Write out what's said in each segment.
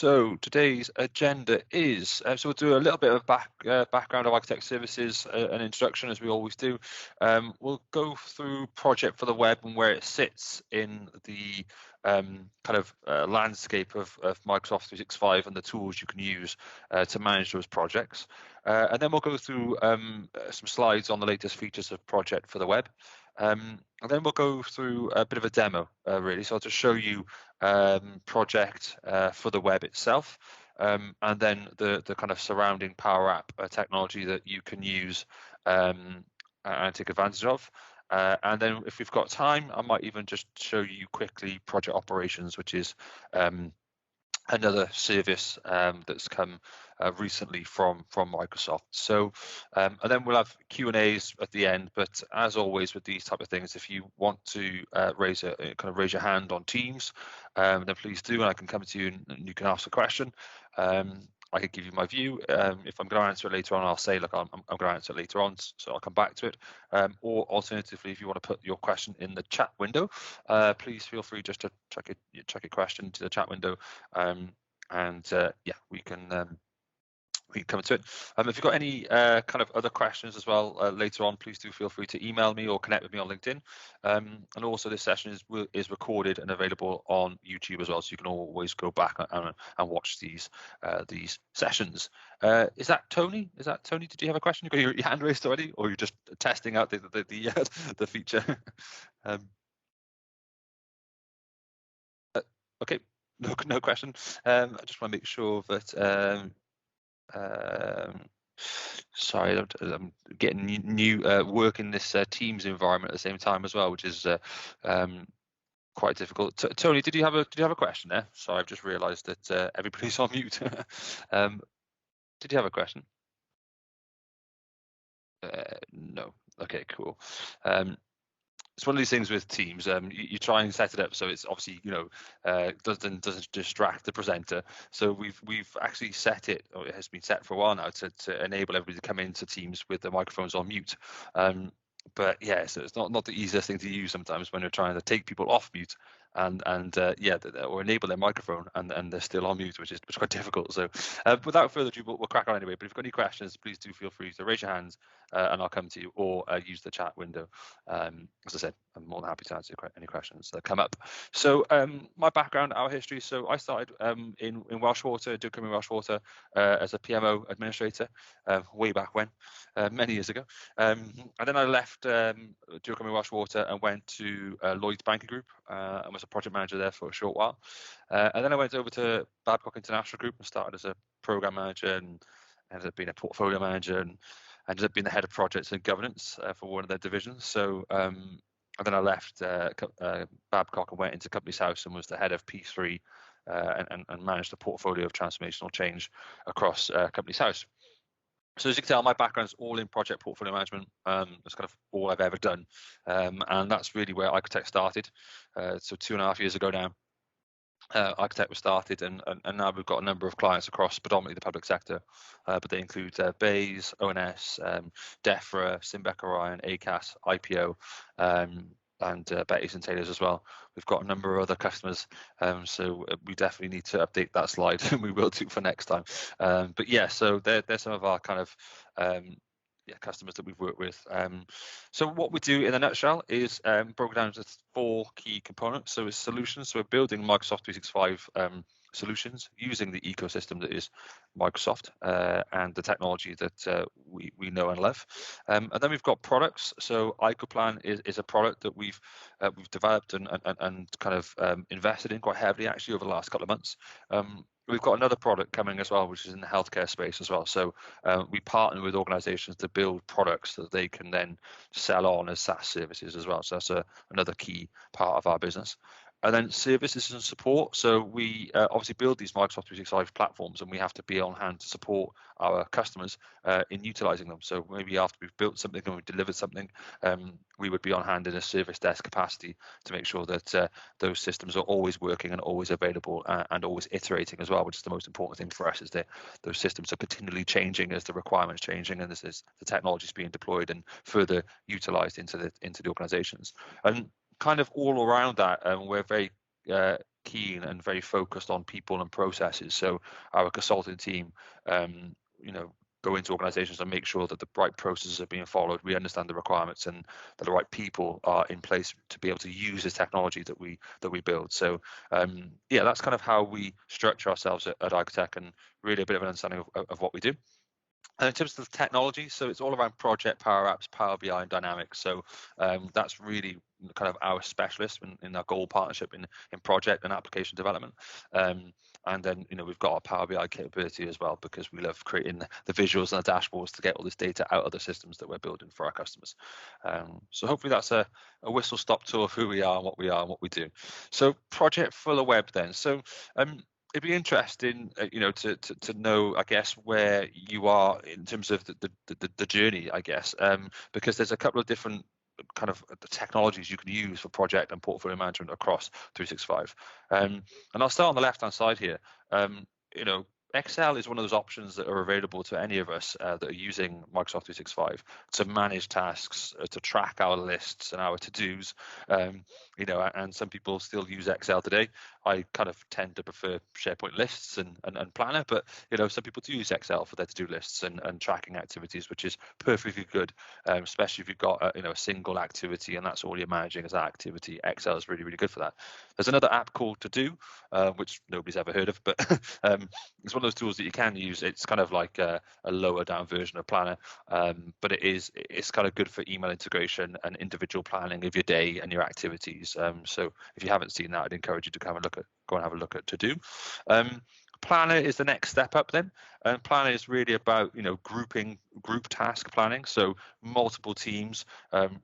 So today's agenda is, so we'll do a little bit of background of Architect Services, an introduction as we always do. We'll go through project for the web and where it sits in the landscape of Microsoft 365 and the tools you can use to manage those projects. And then we'll go through some slides on the latest features of project for the web. And then we'll go through a bit of a demo, really. So I'll just show you project for the web itself, and then the kind of surrounding Power App technology that you can use and take advantage of. And then if we've got time, I might even just show you quickly project operations, which is another service that's come recently from Microsoft. So and then we'll have Q&As at the end, but as always with these type of things, if you want to raise your hand on Teams, then please do, and I can come to you and you can ask a question. I could give you my view. If I'm going to answer it later on, I'll say, look, I'm going to answer it later on, so I'll come back to it. Or alternatively, if you want to put your question in the chat window, please feel free just to chuck your question to the chat window, we can come to it. If you've got any kind of other questions as well later on, please do feel free to email me or connect with me on LinkedIn. And also this session is recorded and available on YouTube as well, so you can always go back and watch these sessions. Is that Tony? Did you have a question? You got your hand raised already, or you're just testing out the feature? Okay, no question. I just want to make sure that. Sorry, I'm getting new work in this Teams environment at the same time as well, which is quite difficult. Tony, did you have a question there? Sorry, I've just realised that everybody's on mute. Did you have a question? No. Okay, cool. It's one of these things with Teams. You try and set it up so it's obviously doesn't distract the presenter. So we've actually set it, or it has been set for a while now, to enable everybody to come into Teams with the microphones on mute. But yeah, so it's not the easiest thing to use sometimes when you're trying to take people off mute or enable their microphone and they're still on mute, which is quite difficult. So without further ado, we'll crack on anyway. But if you've got any questions, please do feel free to raise your hands and I'll come to you, or use the chat window. As I said, I'm more than happy to answer any questions that come up. So my background, our history. So I started in Welsh Water, Duke Welsh Water, as a PMO administrator way back when, many years ago. And then I left Duke Welsh Water and went to Lloyds Banking Group and was a project manager there for a short while. And then I went over to Babcock International Group and started as a program manager and ended up being a portfolio manager and ended up being the head of projects and governance for one of their divisions. So and then I left Babcock and went into Companies House and was the head of P3 and managed the portfolio of transformational change across Companies House. So as you can tell, my background is all in project portfolio management. That's kind of all I've ever done. And that's really where Architect started. So 2.5 years ago now, Architect was started, and now we've got a number of clients across predominantly the public sector, but they include BAYS, ONS, DEFRA, Simbec Orion, ACAS, IPO, and Betty's and Taylor's as well. We've got a number of other customers, so we definitely need to update that slide, and we will do for next time. But yeah, so they're some of our kind of customers that we've worked with. So what we do in a nutshell is broken down into 4 key components. So it's solutions. So we're building Microsoft 365 solutions using the ecosystem that is Microsoft and the technology that we know and love. And then we've got products. So IcoPlan is a product that we've developed and kind of invested in quite heavily actually over the last couple of months. We've got another product coming as well, which is in the healthcare space as well. So we partner with organizations to build products that they can then sell on as SaaS services as well. So that's another key part of our business. And then services and support. So we obviously build these Microsoft 365 platforms, and we have to be on hand to support our customers in utilizing them. So maybe after we've built something and we've delivered something, we would be on hand in a service desk capacity to make sure that those systems are always working and always available and always iterating as well, which is the most important thing for us, is that those systems are continually changing as the requirements changing and this is the technology is being deployed and further utilized into the organizations. And kind of all around that, we're very keen and very focused on people and processes. So our consulting team, go into organizations and make sure that the right processes are being followed. We understand the requirements and that the right people are in place to be able to use this technology that we build. So that's kind of how we structure ourselves at Icotech, and really a bit of an understanding of what we do. And in terms of the technology, so it's all around Project, Power Apps, Power BI, and Dynamics. So that's really kind of our specialist in our goal partnership in project and application development. And then we've got our Power BI capability as well, because we love creating the visuals and the dashboards to get all this data out of the systems that we're building for our customers. So hopefully that's a whistle stop tour of who we are and what we do. So Project for the Web then. So it'd be interesting, to know, I guess, where you are in terms of the journey, I guess, because there's a couple of different kind of the technologies you can use for project and portfolio management across 365. And I'll start on the left-hand side here. Excel is one of those options that are available to any of us that are using Microsoft 365 to manage tasks, to track our lists and our to-dos. And some people still use Excel today. I kind of tend to prefer SharePoint lists and Planner, but some people do use Excel for their to-do lists and tracking activities, which is perfectly good, especially if you've got a single activity and that's all you're managing as that activity. Excel is really, really good for that. There's another app called To Do, which nobody's ever heard of, but it's one of those tools that you can use. It's kind of like a lower down version of Planner, but it's kind of good for email integration and individual planning of your day and your activities. So if you haven't seen that, I'd encourage you to go and have a look at To Do. Planner is the next step up then. And Planner is really about group task planning, so multiple teams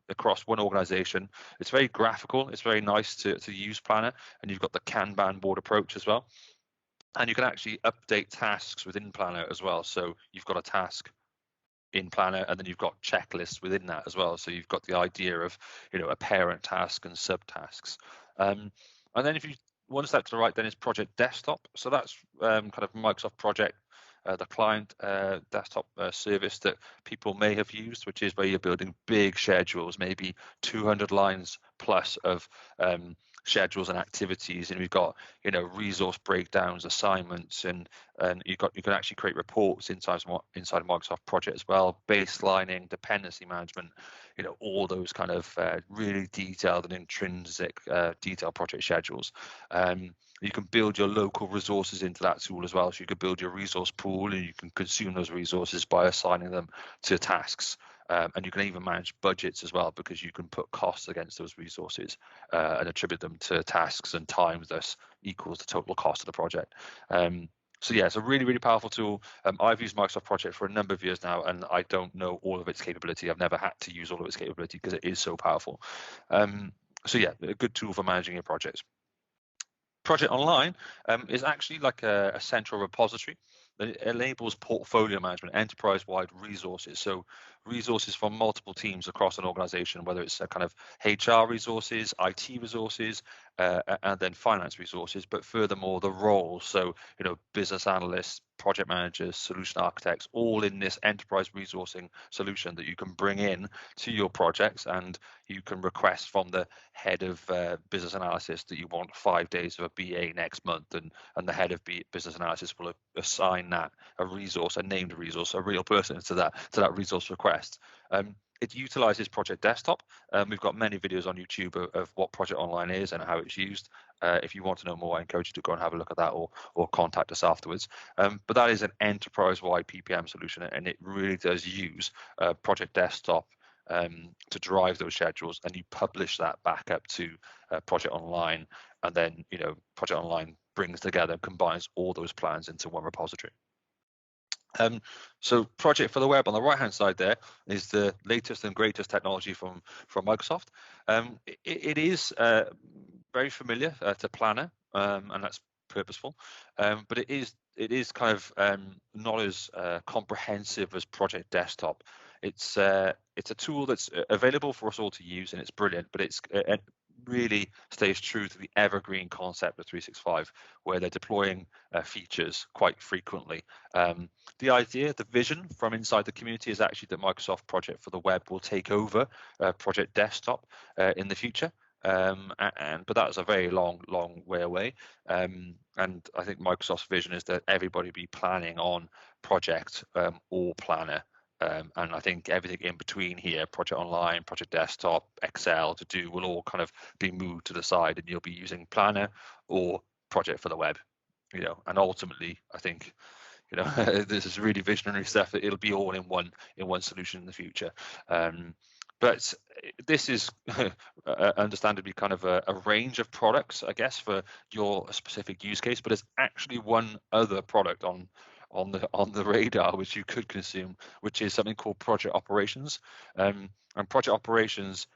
across one organization. It's very graphical. It's very nice to use Planner, and you've got the Kanban board approach as well. And you can actually update tasks within Planner as well. So you've got a task in Planner, and then you've got checklists within that as well. So you've got the idea of a parent task and subtasks. And then if you one step to the right, then is Project Desktop. So that's kind of Microsoft Project, the client desktop service that people may have used, which is where you're building big schedules, maybe 200 lines plus of schedules and activities, and we've got resource breakdowns, assignments, and you can actually create reports inside Microsoft Project as well, baselining, dependency management, all those kind of really detailed and intrinsic detailed project schedules. You can build your local resources into that tool as well, so you can build your resource pool and you can consume those resources by assigning them to tasks. And you can even manage budgets as well, because you can put costs against those resources and attribute them to tasks, and times thus equals the total cost of the project. So yeah, it's a really, really powerful tool. I've used Microsoft Project for a number of years now, and I don't know all of its capability. I've never had to use all of its capability because it is so powerful. So yeah, a good tool for managing your projects. Project Online is actually like a central repository that enables portfolio management, enterprise-wide resources. So resources from multiple teams across an organization, whether it's a kind of HR resources, IT resources, and then finance resources, but furthermore the roles. So, business analysts, project managers, solution architects, all in this enterprise resourcing solution that you can bring in to your projects, and you can request from the head of business analysis that you want 5 days of a BA next month, and the head of business analysis will assign that a resource, a named resource, a real person to that resource request. It utilizes Project Desktop. We've got many videos on YouTube of what Project Online is and how it's used. If you want to know more, I encourage you to go and have a look at that, or contact us afterwards. But that is an enterprise-wide PPM solution, and it really does use Project Desktop to drive those schedules, and you publish that back up to Project Online, and then Project Online brings together, combines all those plans into one repository. So Project for the Web on the right hand side there is the latest and greatest technology from Microsoft. It is very familiar to Planner, and that's purposeful, but it is kind of not as comprehensive as Project Desktop. It's a tool that's available for us all to use, and it's brilliant, but it really stays true to the evergreen concept of 365, where they're deploying features quite frequently. The idea, the vision from inside the community is actually that Microsoft Project for the Web will take over Project Desktop in the future. but that's a very long way away. And I think Microsoft's vision is that everybody be planning on Project or Planner. And I think everything in between here, Project Online, Project Desktop, Excel, To Do, will all kind of be moved to the side, and you'll be using Planner or Project for the Web. And ultimately, I think, this is really visionary stuff. It'll be all in one solution in the future. But this is understandably kind of a range of products, I guess, for your specific use case. But there's actually one other product on the radar which you could consume, which is something called Project Operations. And Project Operations,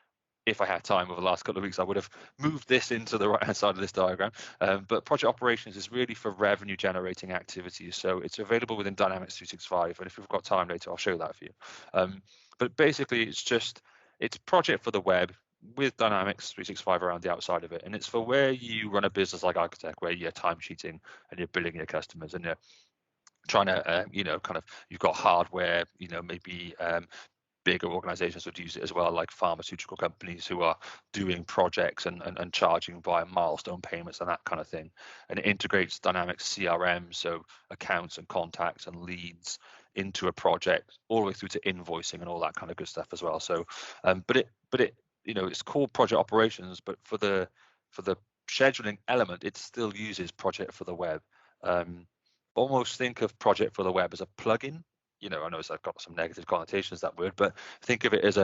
if I had time over the last couple of weeks, I would have moved this into the right-hand side of this diagram. But Project Operations is really for revenue generating activities. So it's available within Dynamics 365. And if we've got time later, I'll show that for you. But basically, it's Project for the Web with Dynamics 365 around the outside of it. And it's for where you run a business like Architect, where you're time sheeting and you're billing your customers and you're trying to, you've got hardware, maybe bigger organizations would use it as well, like pharmaceutical companies who are doing projects and charging via milestone payments and that kind of thing. And it integrates Dynamics CRM, so accounts and contacts and leads, into a project all the way through to invoicing and all that kind of good stuff as well. So, but it it's called Project Operations, but for the scheduling element, it still uses Project for the Web. Almost think of Project for the Web as a plugin. I know it's got some negative connotations, that word, but think of it as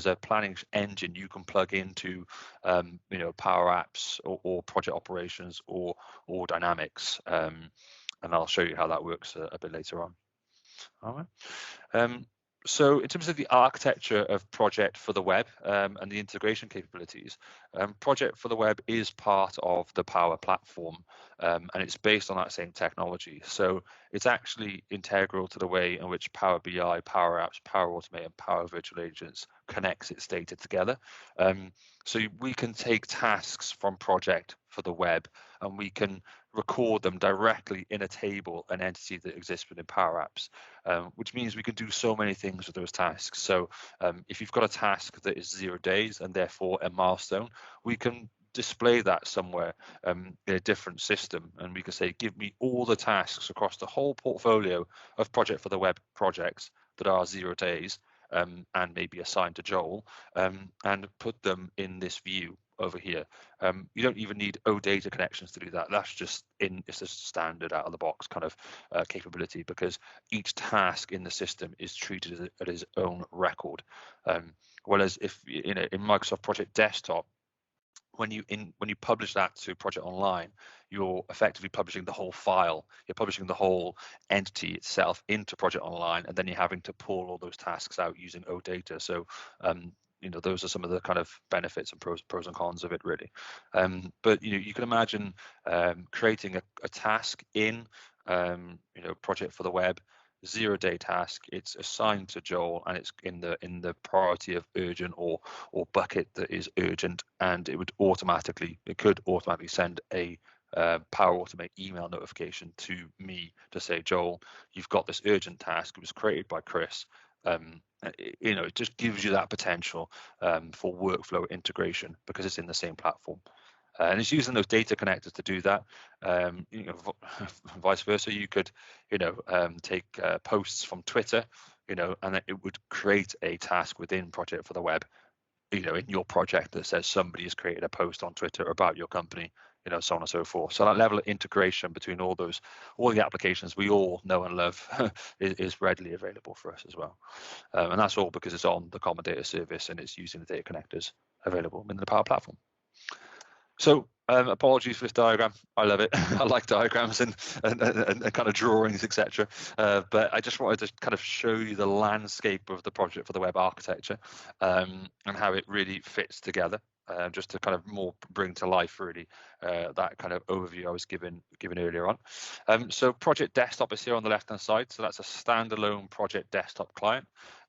a planning engine you can plug into, Power Apps or Project Operations or Dynamics, and I'll show you how that works a bit later on. All right. So in terms of the architecture of Project for the Web and the integration capabilities, Project for the Web is part of the Power Platform, and it's based on that same technology. So it's actually integral to the way in which Power BI, Power Apps, Power Automate, and Power Virtual Agents connects its data together. So we can take tasks from Project for the Web and we can record them directly in a table, an entity that exists within Power Apps, which means we can do so many things with those tasks. So if you've got a task that is 0 days and therefore a milestone, we can display that somewhere in a different system, and we can say, give me all the tasks across the whole portfolio of Project for the Web projects that are 0 days and maybe assigned to Joel, and put them in this view over here. You don't even need OData connections to do that. That's just it's a standard out of the box kind of capability, because each task in the system is treated as its own record. Whereas if in Microsoft Project Desktop, when you publish that to Project Online, you're effectively publishing the whole file. You're publishing the whole entity itself into Project Online, and then you're having to pull all those tasks out using OData. So those are some of the kind of benefits and pros and cons of it, really. But you can imagine creating a task in Project for the Web, 0 day task. It's assigned to Joel and it's in the priority of urgent or bucket that is urgent, and it could automatically send a Power Automate email notification to me to say, Joel, you've got this urgent task. It was created by Chris. It just gives you that potential for workflow integration because it's in the same platform. And it's using those data connectors to do that. Vice versa, you could, take posts from Twitter, and then it would create a task within Project for the Web, in your project that says somebody has created a post on Twitter about your company, so on and so forth. So that level of integration between all the applications we all know and love is readily available for us as well. And that's all because it's on the Common Data Service and it's using the data connectors available in the Power Platform. So apologies for this diagram. I love it. I like diagrams and kind of drawings, etc. But I just wanted to kind of show you the landscape of the Project for the Web architecture and how it really fits together. Just to kind of more bring to life really that kind of overview I was given earlier on. So Project Desktop is here on the left hand side. So that's a standalone Project Desktop client.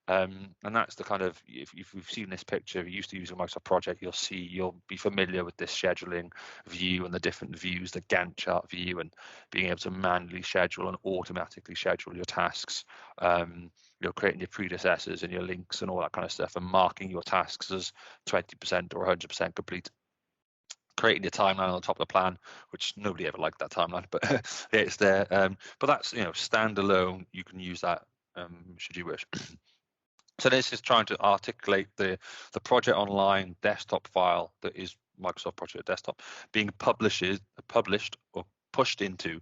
And that's the kind of, if you've seen this picture, if you're used to using Microsoft Project, you'll be familiar with this scheduling view and the different views, the Gantt chart view, and being able to manually schedule and automatically schedule your tasks, creating your predecessors and your links and all that kind of stuff, and marking your tasks as 20% or 100% complete. creating your timeline on the top of the plan, which nobody ever liked that timeline, but yeah, it's there. But that's, you know, standalone. You can use that should you wish. So this is trying to articulate the Project Online desktop file that is Microsoft Project Desktop being published or pushed into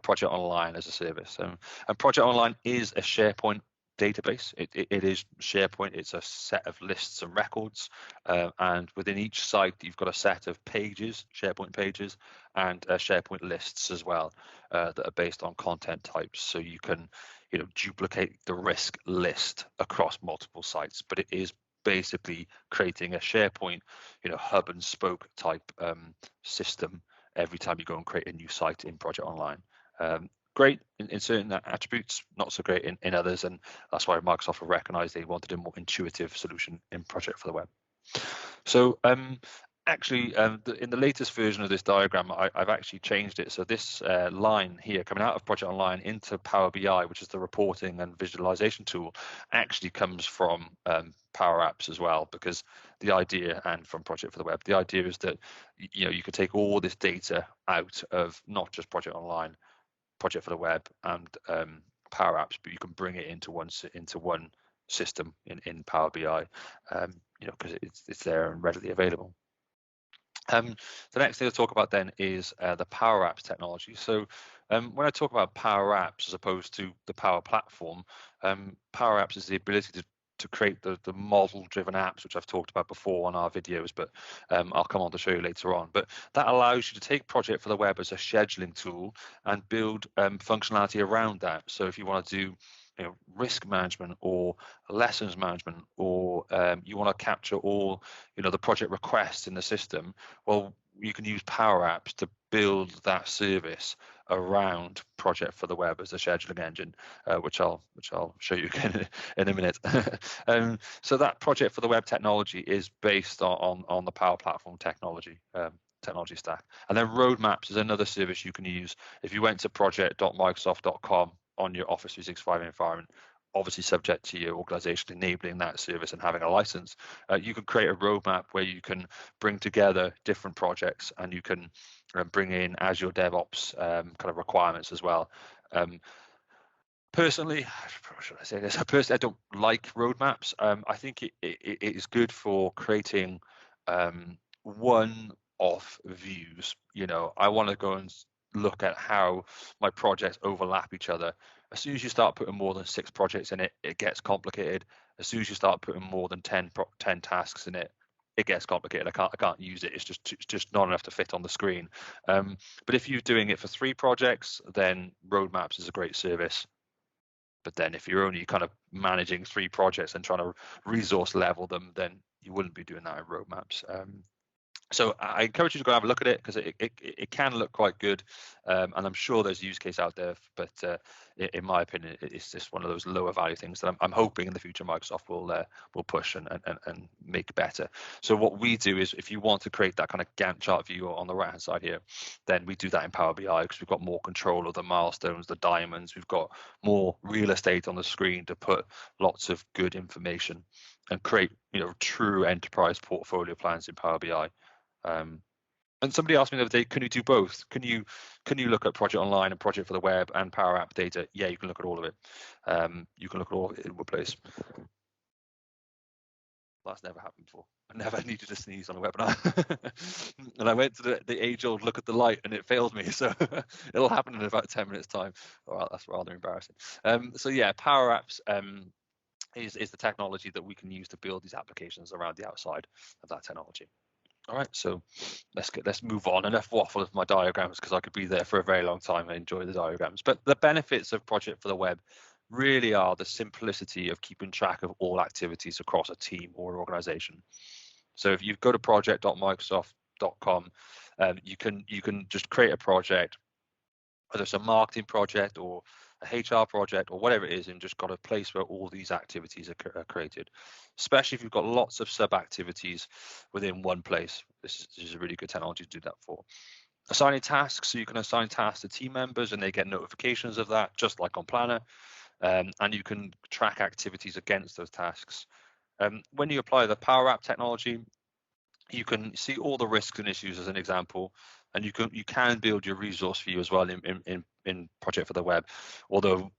Project Online as a service. And Project Online is a SharePoint database. It is SharePoint. It's a set of lists and records, and within each site you've got a set of pages, SharePoint pages, and SharePoint lists as well that are based on content types. So you can, you know, duplicate the risk list across multiple sites, but it is basically creating a SharePoint, you know, hub and spoke type system every time you go and create a new site in Project Online. Great in certain attributes, not so great in others, and that's why Microsoft have recognized they wanted a more intuitive solution in Project for the Web. So actually, in the latest version of this diagram, I've actually changed it. So this line here coming out of Project Online into Power BI, which is the reporting and visualization tool, actually comes from Power Apps as well, because the idea, and from Project for the Web, the idea is that, you know, you could take all this data out of not just Project Online, Project for the Web, and Power Apps, but you can bring it into one system in Power BI, you know, because it's there and readily available. The next thing to talk about then is the Power Apps technology. So when I talk about Power Apps as opposed to the Power Platform, Power Apps is the ability to create the model-driven apps, which I've talked about before on our videos, but I'll come on to show you later on. But that allows you to take Project for the Web as a scheduling tool and build functionality around that. So if you want to do, you know, risk management or lessons management, or you want to capture all, you know, the project requests in the system, well, you can use Power Apps to build that service around Project for the Web as a scheduling engine, which I'll show you again in a minute. So that Project for the Web technology is based on the Power Platform technology stack. And then Roadmaps is another service you can use. If you went to project.microsoft.com on your Office 365 environment, obviously subject to your organization enabling that service and having a license, you can create a roadmap where you can bring together different projects, and you can bring in Azure DevOps kind of requirements as well. Personally, should I say this? Personally, I don't like roadmaps. I think it is good for creating one-off views. You know, I want to go and look at how my projects overlap each other. As soon as you start putting more than 6 projects in it, it gets complicated. As soon as you start putting more than 10 tasks in it, it gets complicated. I can't use it. It's just not enough to fit on the screen. But if you're doing it for 3 projects, then Roadmaps is a great service. But then if you're only kind of managing 3 projects and trying to resource level them, then you wouldn't be doing that in Roadmaps. So I encourage you to go have a look at it, because it can look quite good, and I'm sure there's a use case out there, but in my opinion, it's just one of those lower value things that I'm hoping in the future Microsoft will push and make better. So what we do is, if you want to create that kind of Gantt chart view on the right hand side here, then we do that in Power BI, because we've got more control of the milestones, the diamonds, we've got more real estate on the screen to put lots of good information and create, you know, true enterprise portfolio plans in Power BI. And somebody asked me the other day, can you do both? Can you look at Project Online and Project for the Web and Power App data? Yeah, you can look at all of it. You can look at all of it in one place. That's never happened before. I never needed to sneeze on a webinar. And I went to the age-old look at the light, and it failed me. So it'll happen in about 10 minutes time. Well, that's rather embarrassing. So yeah, Power Apps is the technology that we can use to build these applications around the outside of that technology. All right, so let's move on. Enough waffle of my diagrams, because I could be there for a very long time. I enjoy the diagrams. But the benefits of Project for the Web really are the simplicity of keeping track of all activities across a team or organization. So if you go to project.microsoft.com, you can just create a project, whether it's a marketing project or a HR project or whatever it is, and just got a place where all these activities are created, especially if you've got lots of sub activities within one place. This is a really good technology to do that for. Assigning tasks, so you can assign tasks to team members and they get notifications of that, just like on Planner, and you can track activities against those tasks. When you apply the Power App technology, you can see all the risks and issues as an example, and you can build your resource view as well in Project for the Web, although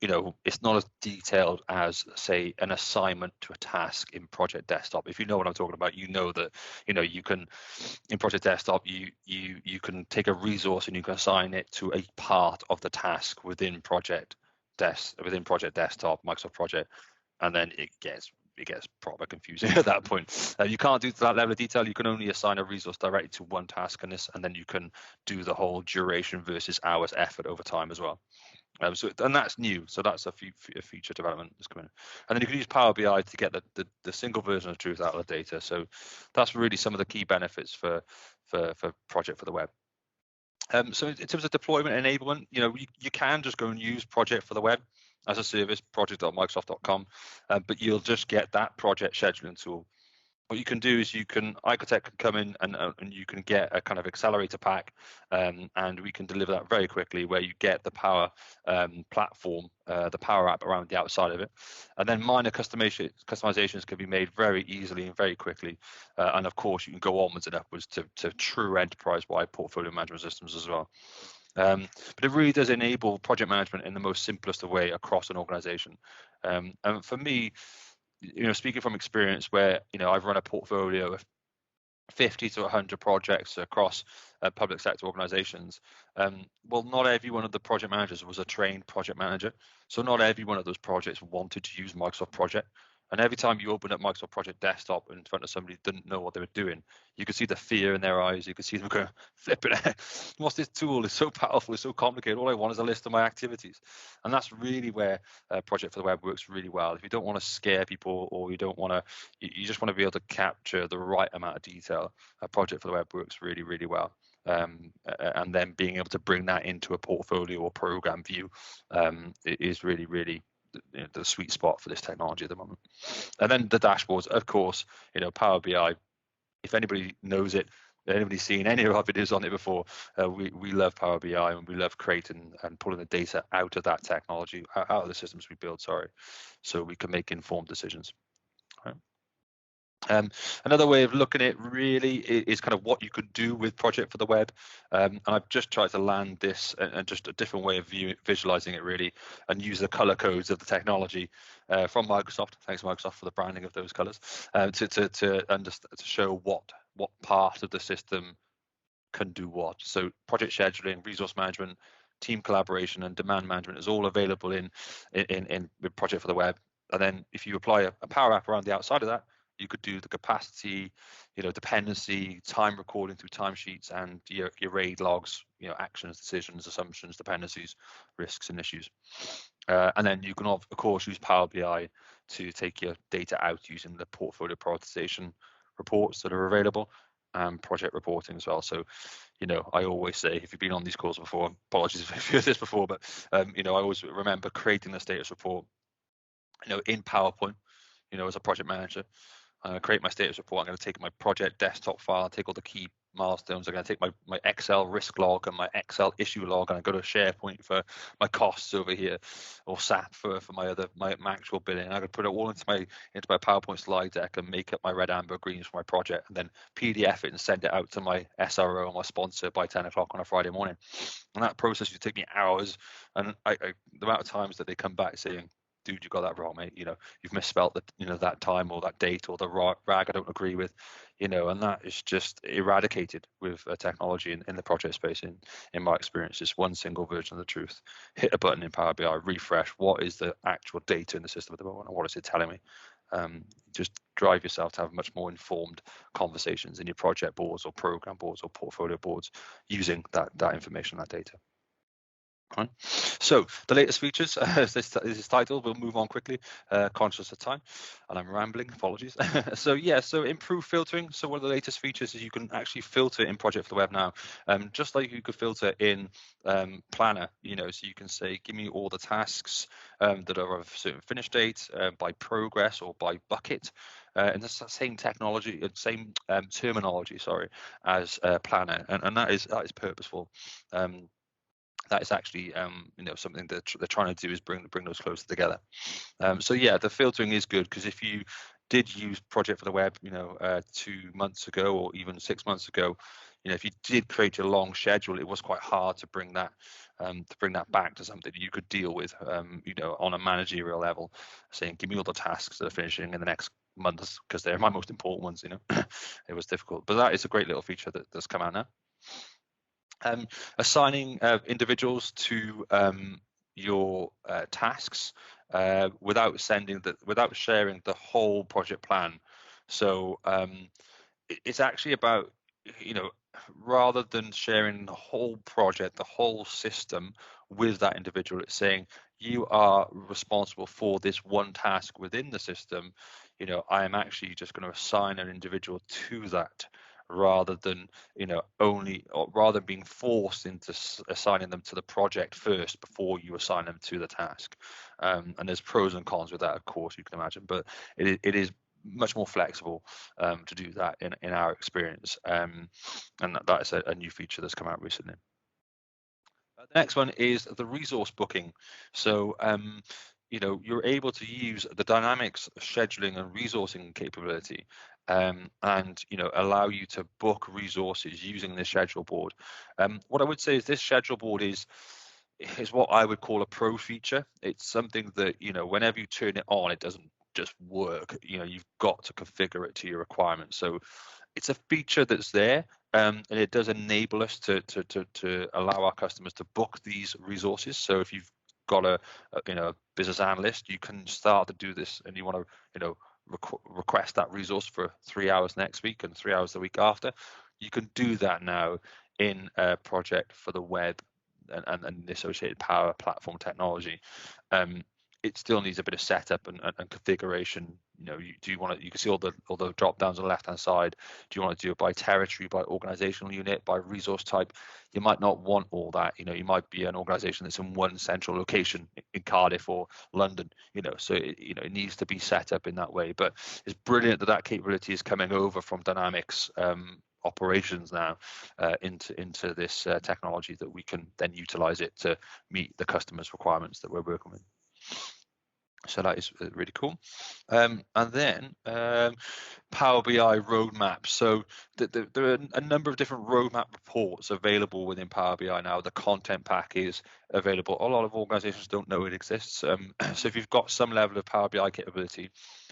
it's not as detailed as, say, an assignment to a task in Project Desktop. If you know what I'm talking about, you know that you can, in Project Desktop, you can take a resource and you can assign it to a part of the task within Project Desktop, Microsoft Project, and then it gets proper confusing at that point. You can't do to that level of detail. You can only assign a resource directly to one task, and then you can do the whole duration versus hours effort over time as well. And that's new. So that's a feature development that's coming. And then you can use Power BI to get the single version of truth out of the data. So that's really some of the key benefits for Project for the Web. So in terms of deployment enablement, you can just go and use Project for the Web as a service, project.microsoft.com, but you'll just get that project scheduling tool. What you can do is Icotech can come in and you can get a kind of accelerator pack, and we can deliver that very quickly, where you get the Power platform, the Power App around the outside of it, and then minor customizations can be made very easily and very quickly, and of course you can go onwards and upwards to true enterprise-wide portfolio management systems as well. But it really does enable project management in the most simplest way across an organization. And for me, speaking from experience, where I've run a portfolio of 50 to 100 projects across public sector organizations, well, not every one of the project managers was a trained project manager, so not every one of those projects wanted to use Microsoft Project. And every time you open up Microsoft Project Desktop in front of somebody who didn't know what they were doing, you could see the fear in their eyes. You could see them going, flipping it. What's this tool? It's so powerful. It's so complicated. All I want is a list of my activities. And that's really where Project for the Web works really well. If you don't want to scare people, or you don't want to, you just want to be able to capture the right amount of detail, Project for the Web works really, really well. And then being able to bring that into a portfolio or program view is really, really the sweet spot for this technology at the moment. And then the dashboards, of course, Power BI, if anybody knows it, anybody's seen any of our videos on it before, we love Power BI, and we love creating and pulling the data out of that technology, out of the systems we build, so we can make informed decisions. Right. Another way of looking at it really is kind of what you could do with Project for the Web, and I've just tried to land this and just a different way of visualizing it really, and use the color codes of the technology from Microsoft. Thanks Microsoft for the branding of those colors, to show what part of the system can do what. So project scheduling, resource management, team collaboration, and demand management is all available in Project for the Web. And then if you apply a Power App around the outside of that, you could do the capacity, dependency, time recording through timesheets, and your RAID logs, actions, decisions, assumptions, dependencies, risks, and issues. And then you can, of course, use Power BI to take your data out using the portfolio prioritization reports that are available, and project reporting as well. So, I always say, if you've been on these calls before, apologies if you've heard this before, but, I always remember creating the status report, in PowerPoint, as a project manager. I'm going to create my status report. I'm going to take my project desktop file, take all the key milestones. I'm going to take my Excel risk log and my Excel issue log, and I go to SharePoint for my costs over here, or SAP for my actual billing. And I could put it all into my PowerPoint slide deck and make up my red, amber, greens for my project, and then PDF it and send it out to my SRO and my sponsor by 10 o'clock on a Friday morning. And that process would take me hours. And the amount of times that they come back saying, dude, you got that wrong, mate. You've misspelt that time or that date, or the rag I don't agree with, and that is just eradicated with technology in the project space. In my experience, just one single version of the truth. Hit a button in Power BI, refresh. What is the actual data in the system at the moment, and what is it telling me? Just drive yourself to have much more informed conversations in your project boards or program boards or portfolio boards using that information, that data. Right. So the latest features, as this is titled, we'll move on quickly, conscious of time, and I'm rambling, apologies. So improved filtering. So one of the latest features is you can actually filter in Project for the Web now, just like you could filter in Planner, so you can say, give me all the tasks that are of a certain finish date, by progress or by bucket. And that's the same technology, same terminology, as Planner, and that is purposeful. That is actually something that they're trying to do, is bring those closer together. So yeah, the filtering is good, because if you did use Project for the Web, 2 months ago or even 6 months ago, if you did create a long schedule, it was quite hard to bring that back to something you could deal with, on a managerial level, saying, give me all the tasks that are finishing in the next months because they're my most important ones. It was difficult, but that is a great little feature that's come out now. Assigning individuals to your tasks without sharing the whole project plan. So it's actually about, rather than sharing the whole project, the whole system with that individual, it's saying you are responsible for this one task within the system. I am actually just going to assign an individual to that, rather than rather than being forced into assigning them to the project first before you assign them to the task. And there's pros and cons with that, of course, you can imagine, but it is much more flexible to do that in our experience, and that is a new feature that's come out recently. The next one is the resource booking. So you're able to use the Dynamics scheduling and resourcing capability, and allow you to book resources using this schedule board. What I would say is this schedule board is what I would call a pro feature. It's something that whenever you turn it on, it doesn't just work. You've got to configure it to your requirements. So it's a feature that's there, and it does enable us to allow our customers to book these resources. So if you've got a business analyst, you can start to do this, and you want to request that resource for 3 hours next week and 3 hours the week after. You can do that now in a Project for the Web and the associated Power Platform technology. It still needs a bit of setup and configuration. You can see all the drop downs on the left hand side. Do you want to do it by territory, by organizational unit, by resource type? You might not want all that. You might be an organization that's in one central location in Cardiff or London. So it needs to be set up in that way. But it's brilliant that capability is coming over from Dynamics operations now into this technology, that we can then utilize it to meet the customer's requirements that we're working with. So that is really cool. And then Power BI roadmap. So there are a number of different roadmap reports available within Power BI now. The content pack is available. A lot of organizations don't know it exists. So if you've got some level of Power BI capability,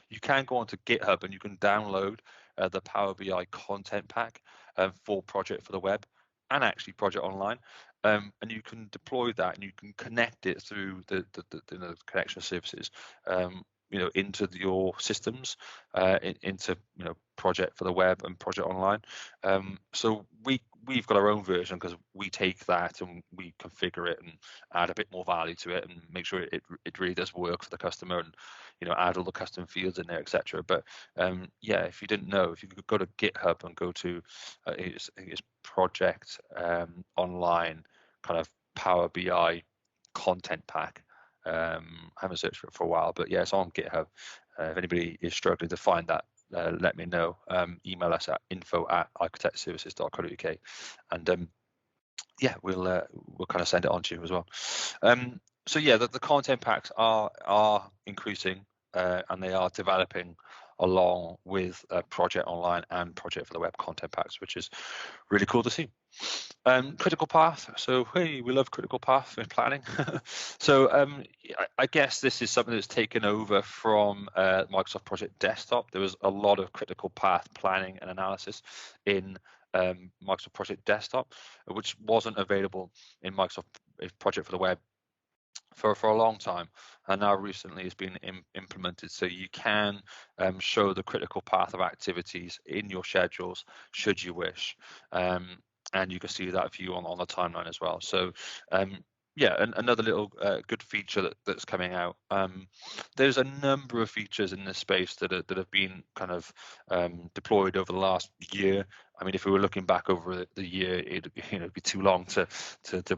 you can go onto GitHub and you can download the Power BI content pack for Project for the Web and actually Project Online. And you can deploy that, and you can connect it through the connection services, into your systems, into Project for the Web and Project Online. So we've got our own version, because we take that and we configure it and add a bit more value to it and make sure it really does work for the customer, and add all the custom fields in there, etc. But if you didn't know, if you could go to GitHub and go to I think it's Project Online kind of Power BI content pack. I haven't searched for it for a while, but it's on GitHub. If anybody is struggling to find that, let me know. Email us at info@architectservices.co.uk, and we'll kind of send it on to you as well. So the content packs are increasing, and they are developing along with Project Online and Project for the Web content packs, which is really cool to see. Critical path. So we love critical path in planning. So I guess this is something that's taken over from Microsoft Project Desktop. There was a lot of critical path planning and analysis in Microsoft Project Desktop, which wasn't available in Microsoft Project for the Web for a long time, and now recently has been implemented, so you can show the critical path of activities in your schedules should you wish, and you can see that view on the timeline as well. So another little good feature that's coming out. There's a number of features in this space that have been kind of deployed over the last year. I mean, if we were looking back over the year, it'd be too long to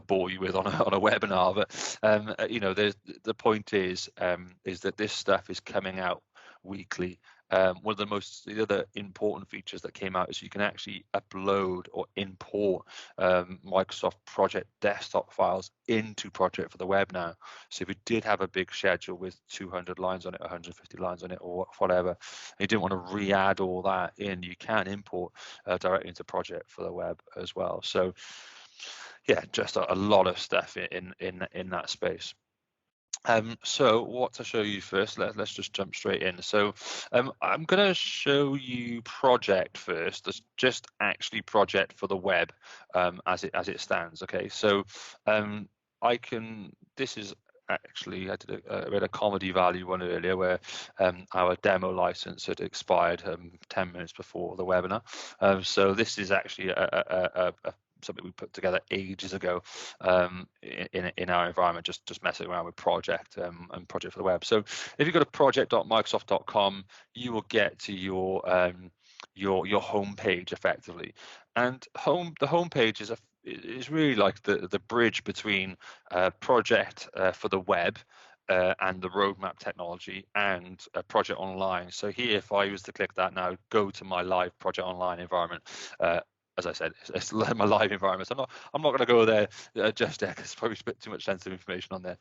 bore you with on a webinar. But the point is that this stuff is coming out weekly, one of the other important features that came out is you can actually upload or import Microsoft Project desktop files into Project for the Web now. So if you did have a big schedule with 200 lines on it, 150 lines on it, or whatever, and you didn't want to re-add all that in, you can import directly into Project for the Web as well. So yeah, just a lot of stuff in that space. So what to show you first, let's just jump straight in. So I'm going to show you Project first. That's just actually Project for the Web as it stands. Okay, so this is actually, I read a Comedy Value one earlier where our demo license had expired 10 minutes before the webinar. So this is actually a something we put together ages ago in our environment, just messing around with Project and Project for the Web. So if you go to project.microsoft.com, you will get to your home page effectively, and the home page is really like the bridge between Project for the Web and the roadmap technology and Project Online. So here, if I was to click that now, go to my live Project Online environment. As I said, it's my live environment. So I'm not going to go there just yet, because it's probably a bit too much sensitive information on there.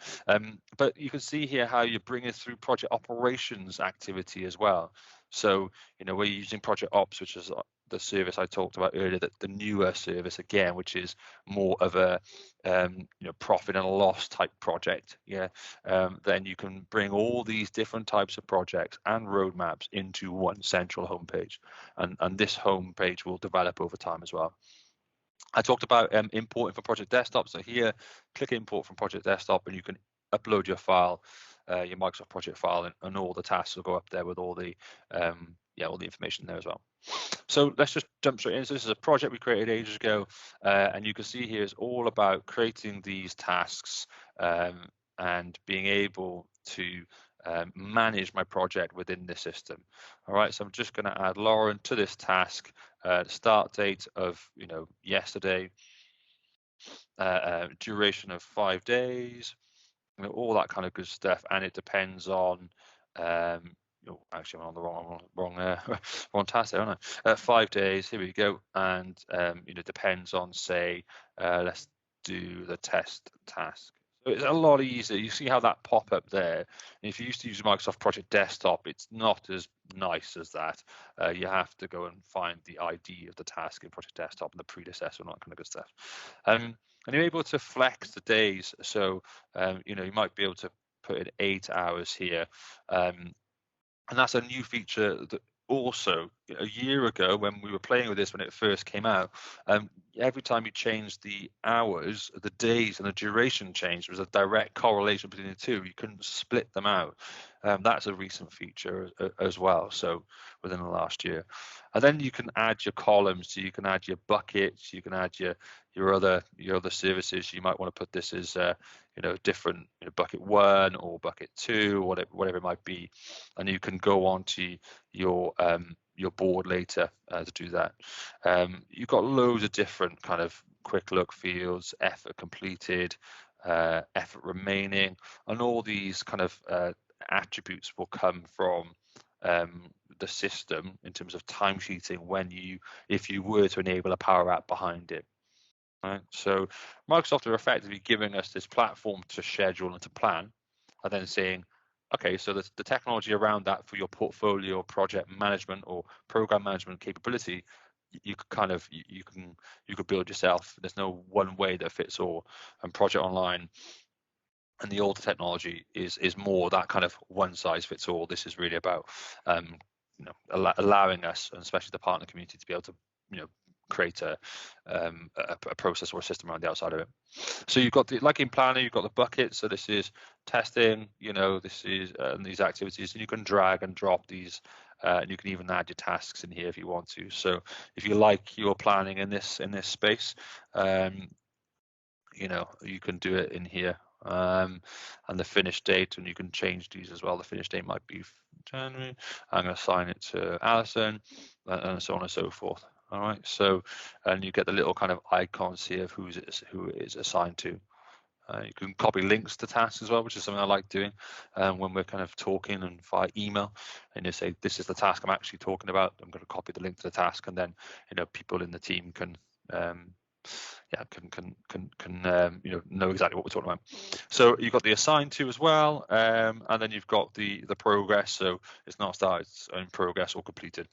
But you can see here how you bring it through project operations activity as well. So we're using Project Ops, which is the service I talked about earlier, that the newer service again, which is more of a profit and loss type project. Then you can bring all these different types of projects and roadmaps into one central homepage, and this homepage will develop over time as well. I talked about importing from Project Desktop. So here, click import from Project Desktop, and you can upload your file, your Microsoft Project file, and all the tasks will go up there with all the information there as well. So let's just jump straight in. So this is a project we created ages ago, and you can see here it's all about creating these tasks and being able to manage my project within the system. All right, so I'm just going to add Lauren to this task. The start date of yesterday, duration of 5 days, all that kind of good stuff, and it depends on actually I'm on the wrong task there, aren't I? 5 days, here we go, and depends on, say, let's do the test task. So it's a lot easier. You see how that pop up there. And if you used to use Microsoft Project Desktop, it's not as nice as that. You have to go and find the ID of the task in Project Desktop and the predecessor and all that kind of good stuff. And you're able to flex the days. So you might be able to put in 8 hours here. And that's a new feature that also a year ago, when we were playing with this, when it first came out, every time you changed the hours, the days and the duration changed. There was a direct correlation between the two. You couldn't split them out. That's a recent feature as well, so within the last year. And then you can add your columns, so you can add your buckets, you can add your other services. You might want to put this as different bucket 1 or bucket 2, whatever it might be, and you can go on to your board later to do that. You've got loads of different kind of quick look fields, effort completed, effort remaining, and all these kind of attributes will come from the system in terms of timesheeting if you were to enable a Power App behind it. Right? So Microsoft are effectively giving us this platform to schedule and to plan, and then saying, okay, so the technology around that for your portfolio, project management, or program management capability, you could build yourself. There's no one way that fits all. And Project Online and the older technology is more that kind of one size fits all. This is really about allowing us, and especially the partner community, to be able to create a process or a system around the outside of it. So you've got like in Planner, you've got the bucket. So this is testing, this is these activities, and you can drag and drop these, and you can even add your tasks in here if you want to. So if you like your planning in this space, you can do it in here. And the finish date, and you can change these as well. The finish date might be January. I'm going to assign it to Alison, and so on and so forth. All right, so and you get the little kind of icons here of who it is assigned to. You can copy links to tasks as well, which is something I like doing when we're kind of talking and via email. And you say, this is the task I'm actually talking about. I'm going to copy the link to the task, and then people in the team can know exactly what we're talking about. So you've got the assigned to as well, and then you've got the progress. So it's not started, it's in progress or completed.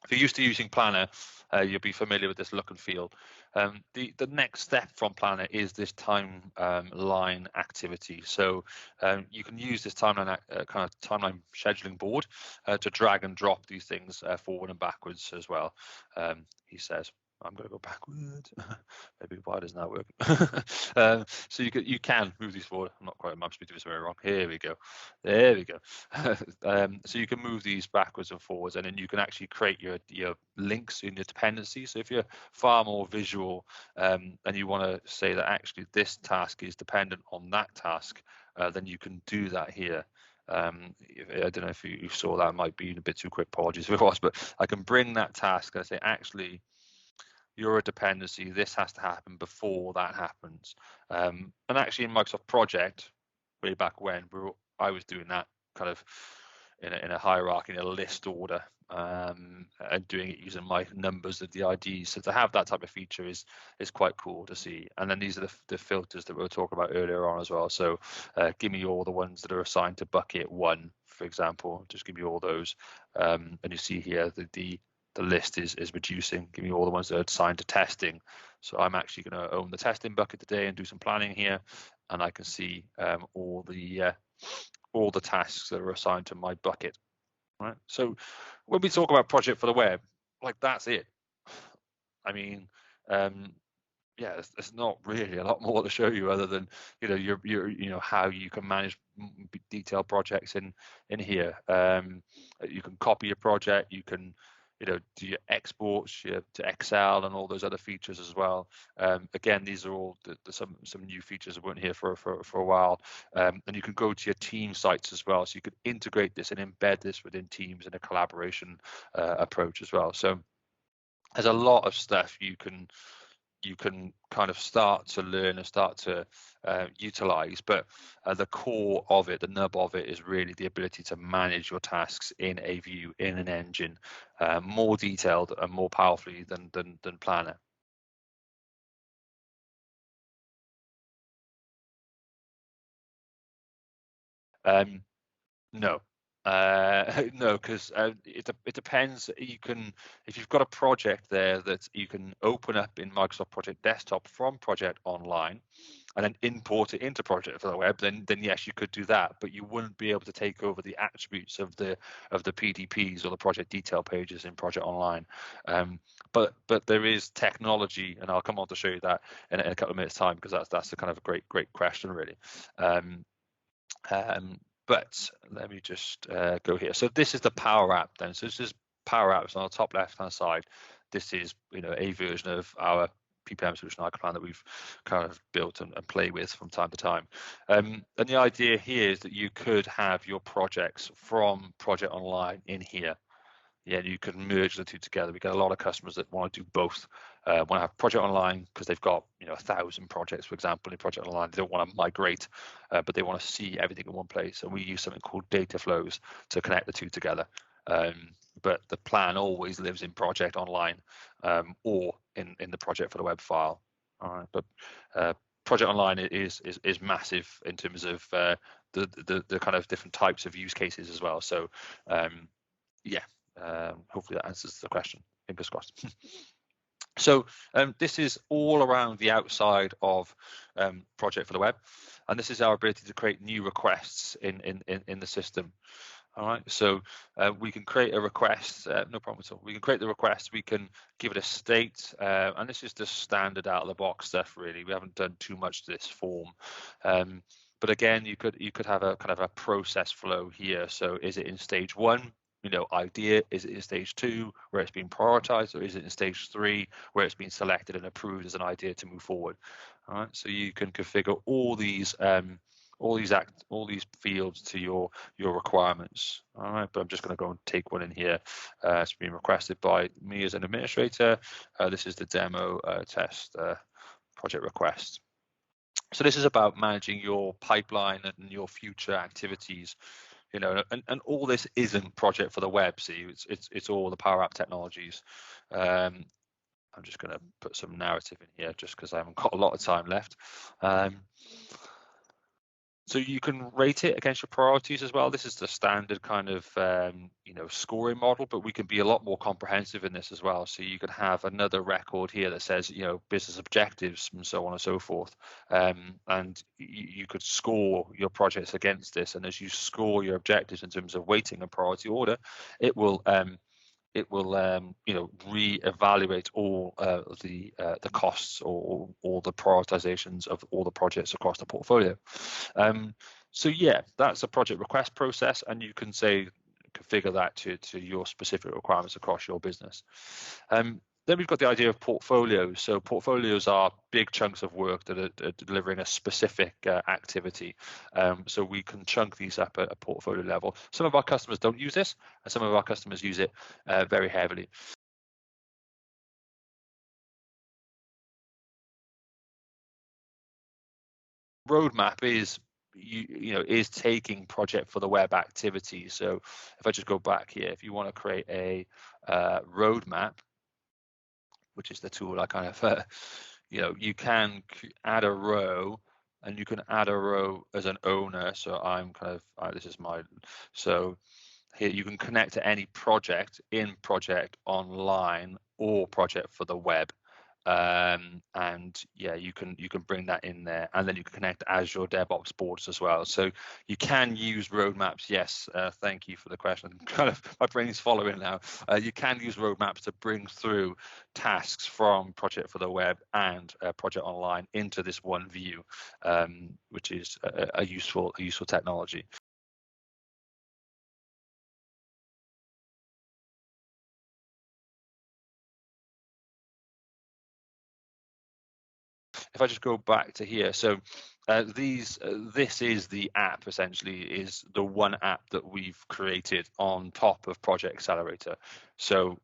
If you're used to using Planner, you'll be familiar with this look and feel. The next step from Planner is this timeline activity. So you can use this timeline kind of timeline scheduling board to drag and drop these things forward and backwards as well. He says, I'm going to go backwards. Maybe why doesn't that work? So you can move these forward. I'm not quite. I must be doing something wrong. Here we go. There we go. So you can move these backwards and forwards, and then you can actually create your links in your dependencies. So if you're far more visual and you want to say that actually this task is dependent on that task, then you can do that here. I don't know if you saw that. It might be a bit too quick. Apologies if it was, but I can bring that task and I say actually, you're a dependency, this has to happen before that happens. And actually in Microsoft Project, way back when, I was doing that kind of in a hierarchy, in a list order, and doing it using my numbers of the IDs. So to have that type of feature is quite cool to see. And then these are the filters that we were talking about earlier on as well. So give me all the ones that are assigned to bucket 1, for example. Just give me all those. And you see here that the list is reducing. Give me all the ones that are assigned to testing. So I'm actually going to own the testing bucket today and do some planning here, and I can see all the tasks that are assigned to my bucket. Right. So when we talk about project for the web, like that's it. I mean, yeah, there's not really a lot more to show you other than your how you can manage detailed projects in here. You can copy a project, you can do your exports to Excel and all those other features as well. Again, these are all some new features that weren't here for a while. And you can go to your team sites as well, so you could integrate this and embed this within Teams in a collaboration approach as well. So there's a lot of stuff you can kind of start to learn and start to utilize, but the core of it, the nub of it, is really the ability to manage your tasks in a view, in an engine, more detailed and more powerfully than Planner. No. No, because it depends. You can, if you've got a project there that you can open up in Microsoft Project Desktop from Project Online, and then import it into Project for the web, then yes, you could do that, but you wouldn't be able to take over the attributes of the PDPs or the project detail pages in Project Online. But there is technology, and I'll come on to show you that in a couple of minutes' time, because that's a kind of a great question, really. But let me just go here. So this is the Power App then. So this is Power Apps on the top left-hand side. This is a version of our PPM solution Icon that we've kind of built and play with from time to time. And the idea here is that you could have your projects from Project Online in here. Yeah, you can merge the two together. We get a lot of customers that want to do both. Want to have Project Online because they've got 1,000 projects, for example, in Project Online. They don't want to migrate, but they want to see everything in one place. And we use something called data flows to connect the two together. But the plan always lives in Project Online or in the project for the web file. All right, but Project Online is massive in terms of the kind of different types of use cases as well. So yeah. Hopefully that answers the question. Fingers crossed. So this is all around the outside of Project for the web, and this is our ability to create new requests in the system. All right, so we can create a request, no problem at all. We can create the request, we can give it a state, and this is the standard out of the box stuff, really. We haven't done too much to this form. But again, you could have a kind of a process flow here. So is it in stage 1? Idea, is it in stage 2 where it's been prioritized, or is it in stage 3 where it's been selected and approved as an idea to move forward? All right, so you can configure all these fields to your requirements. All right, but I'm just going to go and take one in here. It's been requested by me as an administrator. This is the demo test project request. So this is about managing your pipeline and your future activities, and all this isn't project for the web. See, it's all the Power App technologies. I'm just going to put some narrative in here just because I haven't got a lot of time left. So you can rate it against your priorities as well. This is the standard kind of scoring model, but we can be a lot more comprehensive in this as well. So you could have another record here that says business objectives and so on and so forth, and you could score your projects against this. And as you score your objectives in terms of weighting and priority order, it will reevaluate all the costs or all the prioritizations of all the projects across the portfolio. So yeah, that's a project request process, and you can configure that to your specific requirements across your business. Then we've got the idea of portfolios. So portfolios are big chunks of work that are delivering a specific activity. So we can chunk these up at a portfolio level. Some of our customers don't use this, and some of our customers use it very heavily. Roadmap is is taking project for the web activity. So if I just go back here, if you want to create a roadmap, which is the tool I kind of you can add a row, and you can add a row as an owner. So I'm kind of this is my, so here you can connect to any project, in project, online, or project for the web. And yeah, you can bring that in there, and then you can connect Azure DevOps boards as well. So you can use roadmaps. Yes, thank you for the question. Kind of my brain's following now. You can use roadmaps to bring through tasks from project for the web and project online into this one view, which is a useful technology. If I just go back to here, so this is the app, essentially, is the one app that we've created on top of Project Accelerator. So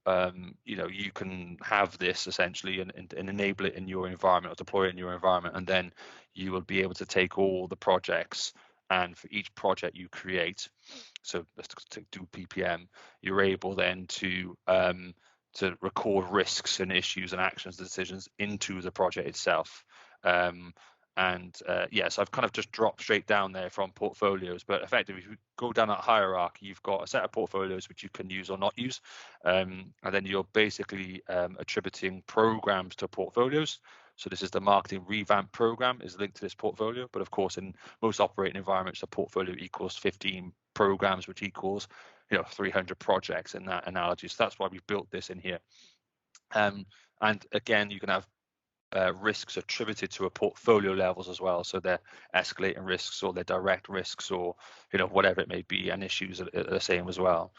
you can have this essentially and enable it in your environment, or deploy it in your environment, and then you will be able to take all the projects, and for each project you create, so let's do PPM, you're able then to record risks and issues and actions and decisions into the project itself. So I've kind of just dropped straight down there from portfolios, but effectively, if you go down that hierarchy, you've got a set of portfolios which you can use or not use, and then you're basically attributing programs to portfolios. So this is the marketing revamp program is linked to this portfolio, but of course, in most operating environments, a portfolio equals 15 programs, which equals 300 projects in that analogy. So that's why we built this in here. And again, you can have risks attributed to a portfolio levels as well. So they're escalating risks, or they're direct risks, or whatever it may be, and issues are the same as well.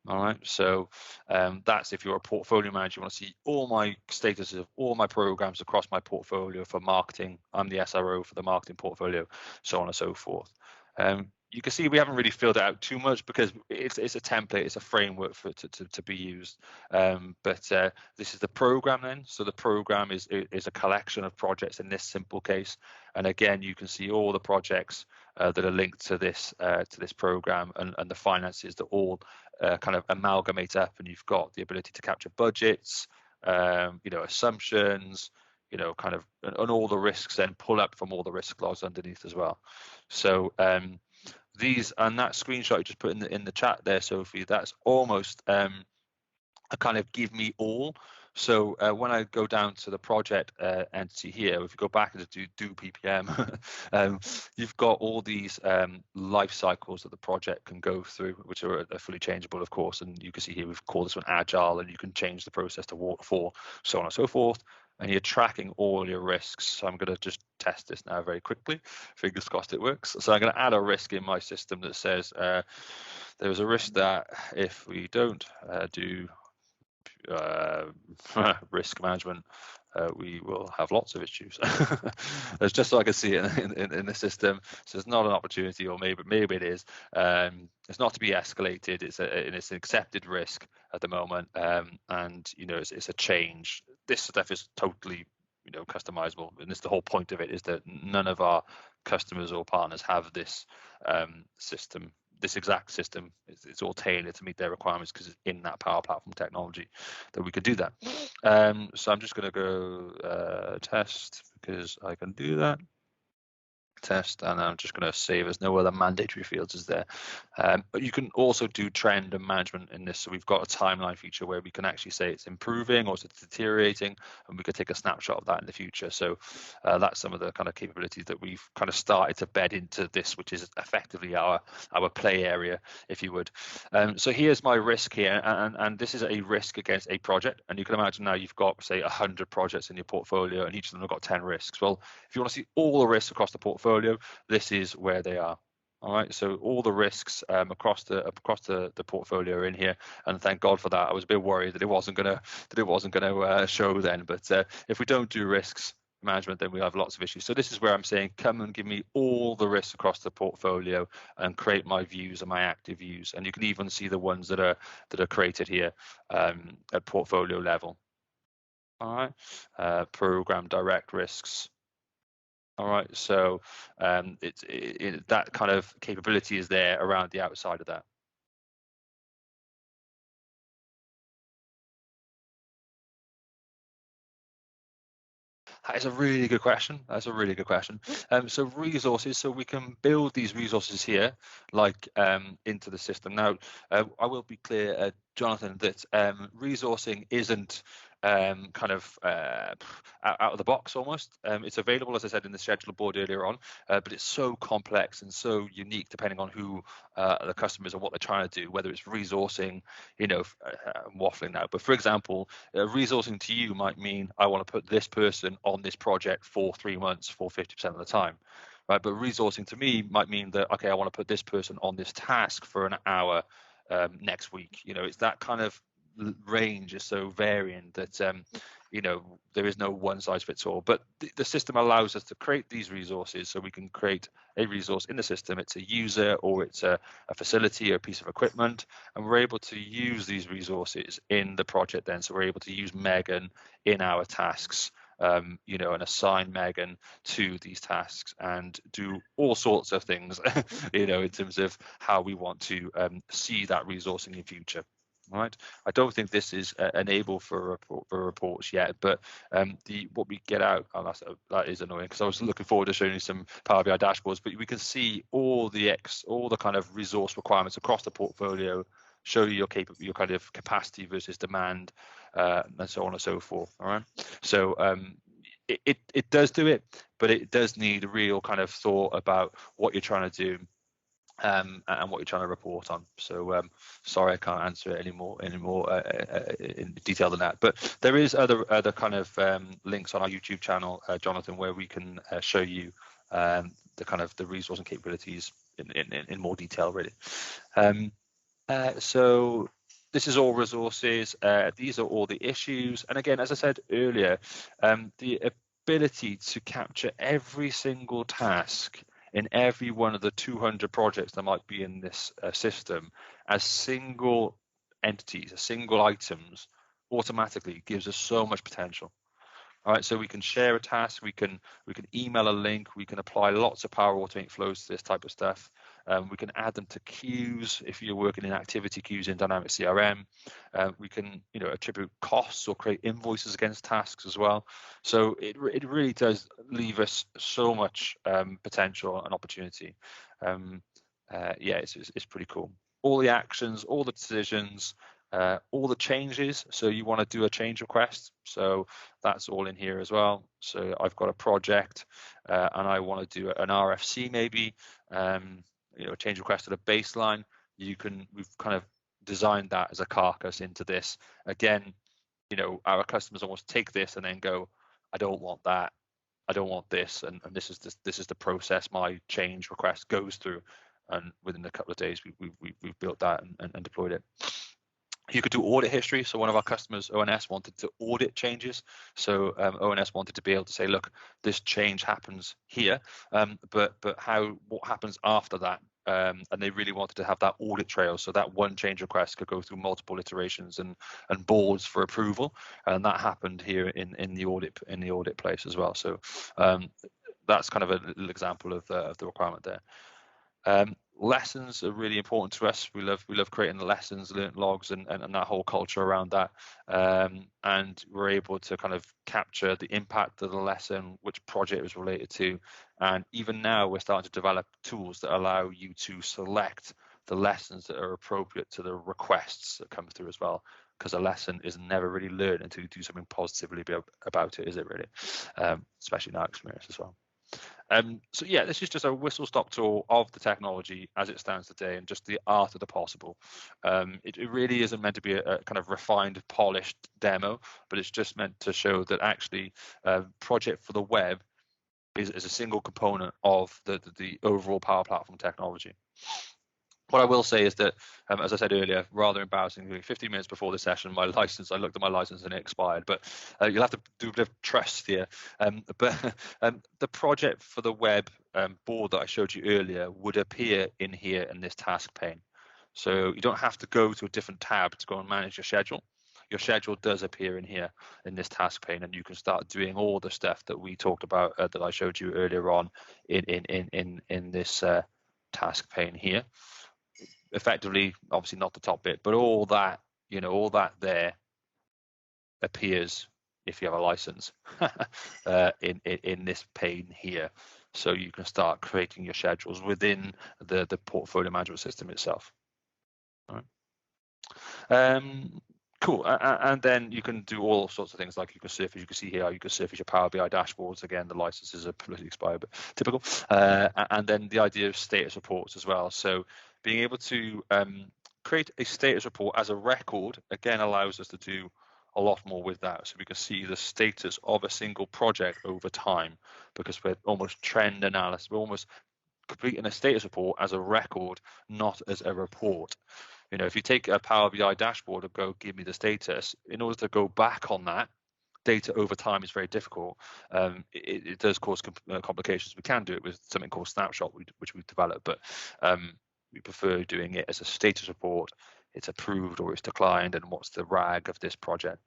All right, so that's if you're a portfolio manager, you want to see all my statuses of all my programs across my portfolio for marketing. I'm the SRO for the marketing portfolio, so on and so forth. You can see we haven't really filled it out too much because it's a template, it's a framework for to be used. But this is the program then. So the program is a collection of projects in this simple case. And again, you can see all the projects that are linked to this program, and the finances that all kind of amalgamate up, and you've got the ability to capture budgets, assumptions, kind of, and all the risks then pull up from all the risk logs underneath as well. So these, and that screenshot you just put in the chat there, Sophie, that's almost a kind of give me all. So when I go down to the project entity here, if you go back and do PPM, you've got all these life cycles that the project can go through, which are fully changeable, of course. And you can see here we've called this one agile, and you can change the process to waterfall, so on and so forth. And you're tracking all your risks. So I'm going to just test this now very quickly. Fingers crossed it works. So I'm going to add a risk in my system that says there's a risk that if we don't do risk management, we will have lots of issues. It's just so I can see it in the system. So it's not an opportunity, or maybe it is. It's not to be escalated. It's an accepted risk at the moment, and it's a change. This stuff is totally customizable, and it's the whole point of it, is that none of our customers or partners have this system, this exact system. It's all tailored to meet their requirements because it's in that Power Platform technology that we could do that. So I'm just going to go test, because I can do that. Test, and I'm just going to save as no other mandatory fields is there. But you can also do trend and management in this. So we've got a timeline feature where we can actually say it's improving or it's deteriorating, and we could take a snapshot of that in the future. So that's some of the kind of capabilities that we've kind of started to bed into this, which is effectively our play area, if you would. So here's my risk here, and this is a risk against a project. And you can imagine now you've got, say, 100 projects in your portfolio, and each of them have got 10 risks. Well, if you want to see all the risks across the portfolio, this is where they are. All right, so all the risks across the portfolio are in here, and thank God for that. I was a bit worried that it wasn't gonna show then, but if we don't do risks management, then we have lots of issues. So this is where I'm saying, come and give me all the risks across the portfolio and create my views and my active views, and you can even see the ones that are created here at portfolio level. All right, program direct risks. All right, so that kind of capability is there around the outside of that. That is a really good question. That's a really good question. So resources, so we can build these resources here, like into the system. Now, I will be clear, Jonathan, that resourcing isn't kind of out of the box almost. It's available, as I said, in the scheduler board earlier on, but it's so complex and so unique depending on who the customers and what they're trying to do, whether it's resourcing, I'm waffling now, but for example, resourcing to you might mean I want to put this person on this project for 3 months for 50% of the time. Right, but resourcing to me might mean that, okay, I want to put this person on this task for an hour next week. It's that kind of range is so varying that there is no one size fits all, but the system allows us to create these resources. So we can create a resource in the system. It's a user, or it's a facility or a piece of equipment, and we're able to use these resources in the project then. So we're able to use Megan in our tasks, and assign Megan to these tasks and do all sorts of things, in terms of how we want to see that resourcing in future. Right, I don't think this is enabled for reports yet, but what we get out, that is annoying, because I was looking forward to showing you some Power BI dashboards, but we can see all the kind of resource requirements across the portfolio, show you your kind of capacity versus demand, and so on and so forth. All right, so it does do it, but it does need a real kind of thought about what you're trying to do and what you're trying to report on. So sorry, I can't answer it any more in detail than that. But there is other kind of links on our YouTube channel, Jonathan, where we can show you the kind of the resource and capabilities in more detail, really. So this is all resources. These are all the issues. And again, as I said earlier, the ability to capture every single task in every one of the 200 projects that might be in this system as single entities, as single items, automatically gives us so much potential. All right, so we can share a task, we can email a link, we can apply lots of Power Automate flows to this type of stuff. We can add them to queues if you're working in activity queues in Dynamics CRM. We can attribute costs or create invoices against tasks as well. So it really does leave us so much potential and opportunity. Yeah, it's pretty cool. All the actions, all the decisions, all the changes. So you want to do a change request, so that's all in here as well. So I've got a project and I want to do an RFC maybe, a change request at a baseline. We've kind of designed that as a carcass into this. Again, our customers almost take this and then go, I don't want that, I don't want this, and this is the process my change request goes through, and within a couple of days we've built that and deployed it. You could do audit history. So one of our customers, ONS, wanted to audit changes. So ONS wanted to be able to say, look, this change happens here, but what happens after that and they really wanted to have that audit trail, so that one change request could go through multiple iterations and boards for approval, and that happened here in the audit place as well. So that's kind of a little example of the requirement there. Lessons are really important to us. We love creating the lessons, learnt logs, and that whole culture around that. And we're able to kind of capture the impact of the lesson, which project it was related to, and even now we're starting to develop tools that allow you to select the lessons that are appropriate to the requests that come through as well. Because a lesson is never really learned until you do something positively about it, is it really? Especially in our experience as well. So yeah, this is just a whistle-stop tour of the technology as it stands today, and just the art of the possible. It really isn't meant to be a kind of refined, polished demo, but it's just meant to show that actually Project for the Web is a single component of the overall Power Platform technology. What I will say is that, as I said earlier, rather embarrassingly, 15 minutes before the session, I looked at my license and it expired. But you'll have to do a bit of trust here. But the Project for the Web board that I showed you earlier would appear in here in this task pane. So you don't have to go to a different tab to go and manage your schedule. Your schedule does appear in here in this task pane, and you can start doing all the stuff that we talked about that I showed you earlier on in this task pane here. Effectively, obviously not the top bit, but all that, all that there appears if you have a license in this pane here. So you can start creating your schedules within the portfolio management system itself. All right. Cool. And then you can do all sorts of things, like you can see here, you can surface your Power BI dashboards. Again, the licenses are politically expired, but typical. And then the idea of status reports as well. So being able to create a status report as a record, again, allows us to do a lot more with that. So we can see the status of a single project over time, because we're almost trend analysis. We're almost completing a status report as a record, not as a report. If you take a Power BI dashboard and go give me the status, in order to go back on that data over time is very difficult. It does cause complications. We can do it with something called Snapshot, which we've developed, but we prefer doing it as a status report. It's approved or it's declined, and what's the RAG of this project,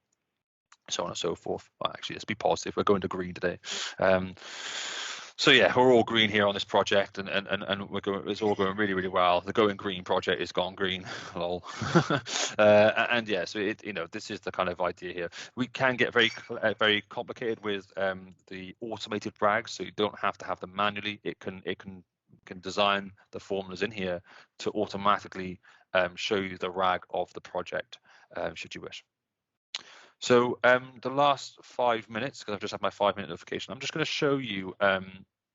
so on and so forth. Well, actually, let's be positive. We're going to green today. So yeah, we're all green here on this project, and it's all going really, really well. The Going Green project is gone green, lol. And yeah, so this is the kind of idea here. We can get very complicated with the automated RAGs, so you don't have to have them manually. It can design the formulas in here to automatically show you the RAG of the project, should you wish. So the last 5 minutes, because I've just had my 5-minute notification, I'm just going to show you,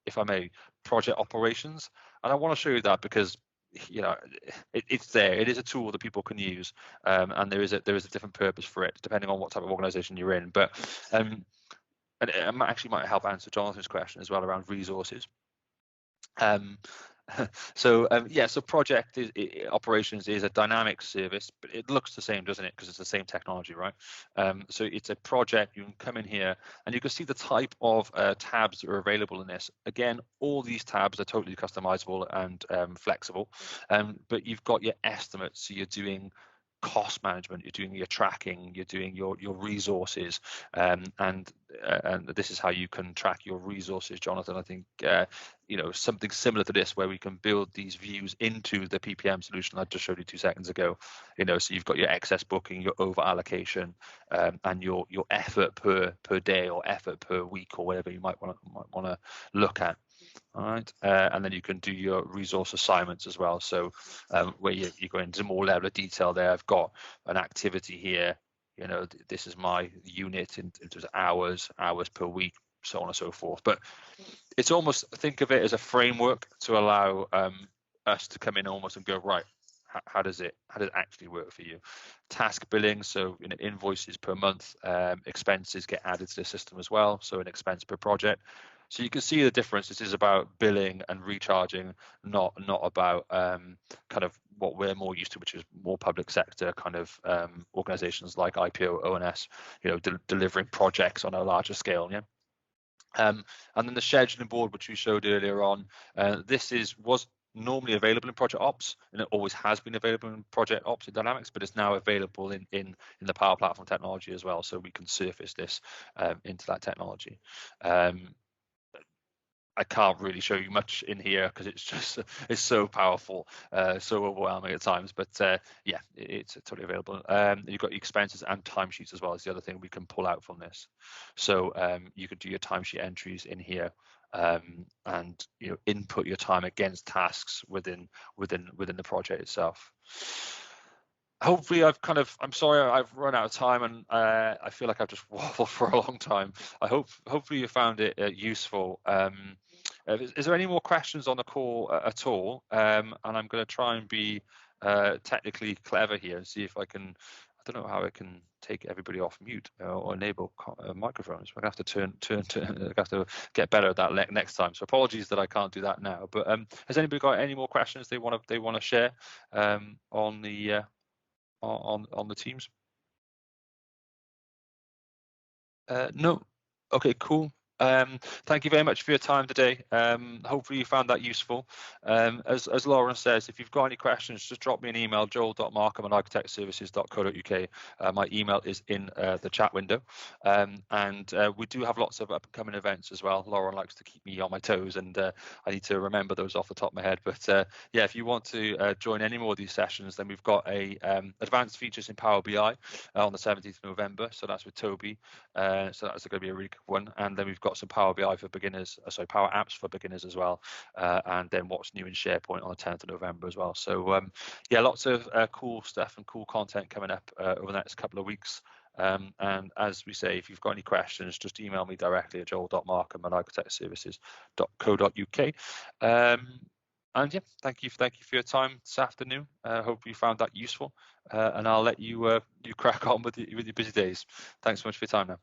if I may, project operations. And I want to show you that because it's there. It is a tool that people can use, and there is a different purpose for it depending on what type of organization you're in. But and it actually might help answer Jonathan's question as well around resources. So project operations is a dynamic service, but it looks the same, doesn't it? Because it's the same technology, right? So it's a project. You can come in here and you can see the type of tabs that are available in this. Again, all these tabs are totally customizable and flexible, but you've got your estimates. So you're doing cost management, you're doing your tracking, you're doing your resources, and this is how you can track your resources, Jonathan. I think something similar to this, where we can build these views into the PPM solution I just showed you 2 seconds ago. So you've got your excess booking, your over allocation, and your effort per day or effort per week, or whatever you might want to look at. All right, and then you can do your resource assignments as well. So where you go into more level of detail there. I've got an activity here. This is my unit in terms of hours per week, so on and so forth. But it's almost, think of it as a framework to allow us to come in almost and go, right, how does it actually work for you? Task billing, so invoices per month, expenses get added to the system as well, so an expense per project. So you can see the difference. This is about billing and recharging, not about kind of what we're more used to, which is more public sector kind of organizations like IPO, ONS, delivering projects on a larger scale. Yeah. And then the scheduling board, which we showed earlier on, this was normally available in Project Ops, and it always has been available in Project Ops in Dynamics, but it's now available in the Power Platform technology as well, so we can surface this into that technology. I can't really show you much in here because it's so powerful, so overwhelming at times. But yeah, it's totally available. You've got your expenses and timesheets as well as the other thing we can pull out from this. So you could do your timesheet entries in here, and input your time against tasks within the project itself. Hopefully I'm sorry I've run out of time, and I feel like I've just waffled for a long time. Hopefully you found it useful. Is there any more questions on the call at all? And I'm going to try and be technically clever here and see if I can. I don't know how I can take everybody off mute or enable microphones. We're going to have to have to get better at that next time. So apologies that I can't do that now. But has anybody got any more questions they want to share on the Teams? No. Okay, cool. Thank you very much for your time today. Hopefully you found that useful. As Lauren says, if you've got any questions, just drop me an email, joel.markham@architectservices.co.uk. My email is in the chat window. And we do have lots of upcoming events as well. Lauren likes to keep me on my toes, and I need to remember those off the top of my head. But yeah, if you want to join any more of these sessions, then we've got a advanced features in Power BI on the 17th of November. So that's with Toby. So that's going to be a really good one. And then we've got some Power BI for beginners, Power Apps for beginners as well, and then what's new in SharePoint on the 10th of November as well. So yeah, lots of cool stuff and cool content coming up over the next couple of weeks. And as we say, if you've got any questions, just email me directly at joel.markham@architectservices.co.uk. And yeah, thank you for your time this afternoon. Hope you found that useful, and I'll let you crack on with your busy days. Thanks so much for your time now.